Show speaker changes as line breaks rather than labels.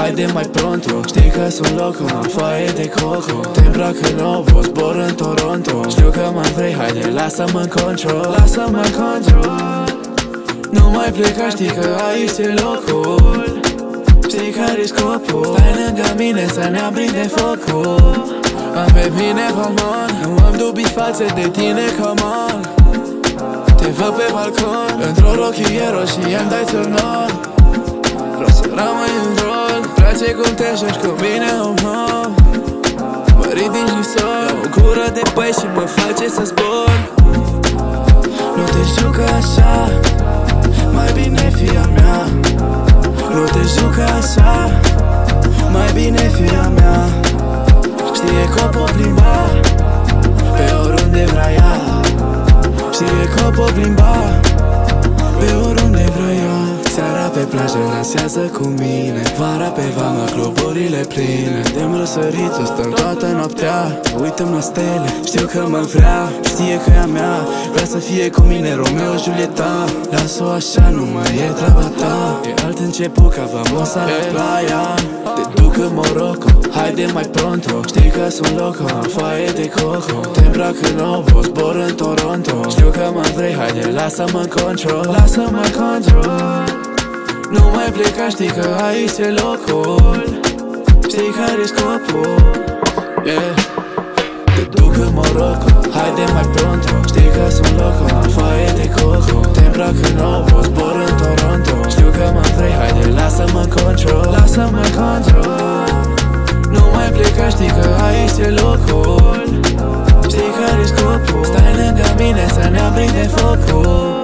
haide mai pronto. Știi că sunt loco, am foaie de coco. Te îmbracă nou, zbor în Toronto. Știu că mă vrei, haide, lasă-mă în control. Lasă-mă în control. Nu mai pleca, știi că aici e locul. Știi care-i scopul? Stai lângă mine să ne aprindem focul. Am pe mine palmon, nu am dubii față de tine, come on. Te văd pe balcon, într-o rochie roșie îmi dai turnul. Vreau să rămâi în rol, place cum te joci cu mine, oh. Mă ridic și sol, o gură de băi și mă face să zbor. Nu te juca așa, mai bine fii a mea. Nu te juca așa, mai bine fii a mea. Știe că o pot plimba pe oriunde vrea ea. Știe că o pot plimba pe oriunde vrea ea. Seara pe plajă dansează cu mine, vara pe vamă cluburile pline. De-mi răsăritul stăm toată noaptea, uităm la stele, știu că mă vrea. Știe că e a mea, vrea să fie cu mine Romeo Julieta. Las-o așa, nu mai e treaba ta. E alt început ca vamosa la playa. Te duc în Morocco, haide mai pronto. Știi că sunt loco, am foaie de coco. Te îmbracă nou, zbor în Toronto. Știu că mă vrei, haide, lasă-mă în control. Lasă-mă în control. Nu mai pleca, știi că aici e locul. Știi care-i scopul, yeah. Te duc în Morocco, haide mai pronto. Știi că sunt loco, am foaie de coco. Te îmbracă nou, zbor în Toronto. Știu că mă vrei, haide, lasă-mă în control. Lasă-mă în control. Nu mai pleca, știi că aici e locul. Știi care-i scopul? Stai lângă mine să ne aprindem focul.